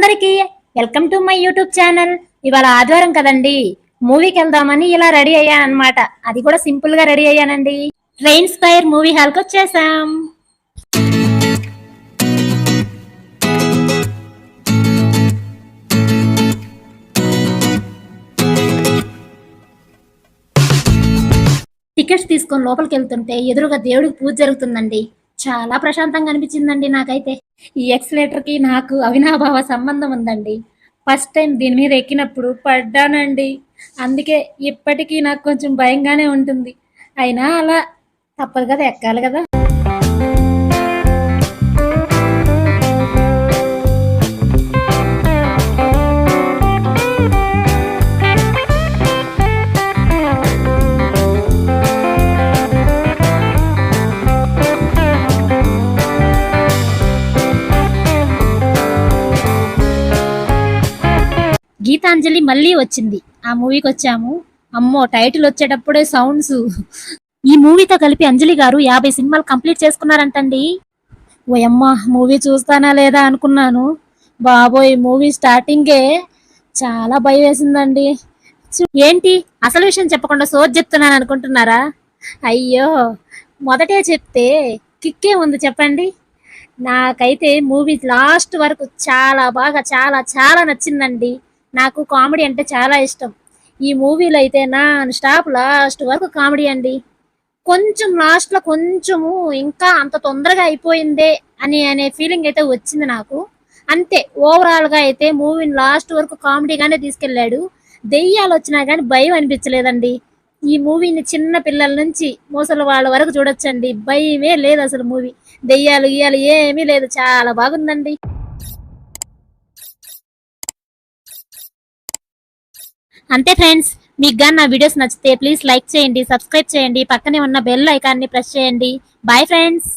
అందరికీ welcome to my YouTube channel. ఇవాళ ఆదివారం కదండి, మూవీకి వెళ్దామని ఇలా రెడీ అయ్యాను అనమాట. అది కూడా సింపుల్ గా రెడీ అయ్యానండి. రెయిన్ స్క్వేర్ మూవీ హాల్ కి వచ్చేసాం. టికెట్స్ తీసుకొని లోపలికి వెళ్తుంటే ఎదురుగా దేవుడికి పూజ జరుగుతుందండి. చాలా ప్రశాంతంగా అనిపించిందండి నాకైతే. ఈ ఎక్స్లేటర్ కి నాకు అవినాభావ సంబంధం ఉందండి. ఫస్ట్ టైం దీని మీద ఎక్కినప్పుడు పడ్డానండి. అందుకే ఇప్పటికీ నాకు కొంచెం భయంగానే ఉంటుంది. అయినా అలా తప్పదు కదా, ఎక్కాలి కదా. గీతాంజలి మళ్ళీ వచ్చింది. ఆ మూవీకి వచ్చాము. అమ్మో, టైటిల్ వచ్చేటప్పుడే సౌండ్స్. ఈ మూవీతో కలిపి అంజలి గారు 50 సినిమాలు కంప్లీట్ చేసుకున్నారంటండి. ఓయమ్మ, మూవీ చూస్తానా లేదా అనుకున్నాను. బాబోయ్, మూవీ స్టార్టింగే చాలా భయం వేసిందండి. ఏంటి అసలు విషయం చెప్పకుండా సోది చెప్తున్నాను అనుకుంటున్నారా? అయ్యో, మొదటే చెప్తే కిక్కే ఉంది చెప్పండి. నాకైతే మూవీ లాస్ట్ వరకు చాలా బాగా చాలా చాలా నచ్చిందండి. నాకు కామెడీ అంటే చాలా ఇష్టం. ఈ మూవీలో అయితే నాన్ స్టాప్ లాస్ట్ వరకు కామెడీ అండి. కొంచెం లాస్ట్లో కొంచెము ఇంకా అంత తొందరగా అయిపోయిందే అనే ఫీలింగ్ అయితే వచ్చింది నాకు. అంతే, ఓవరాల్గా అయితే మూవీని లాస్ట్ వరకు కామెడీగానే తీసుకెళ్ళాడు. దెయ్యాలు వచ్చినా కానీ భయం అనిపించలేదండి. ఈ మూవీని చిన్న పిల్లల నుంచి ముసలి వాళ్ళ వరకు చూడొచ్చండి. భయమే లేదు అసలు. మూవీ దెయ్యాలు గియ్యాలు ఏమీ లేదు, చాలా బాగుందండి. అంతే ఫ్రెండ్స్, మీకు కానీ నా వీడియోస్ నచ్చితే ప్లీజ్ లైక్ చేయండి, సబ్స్క్రైబ్ చేయండి, పక్కనే ఉన్న బెల్ ఐకాన్ని ప్రెస్ చేయండి. Bye friends.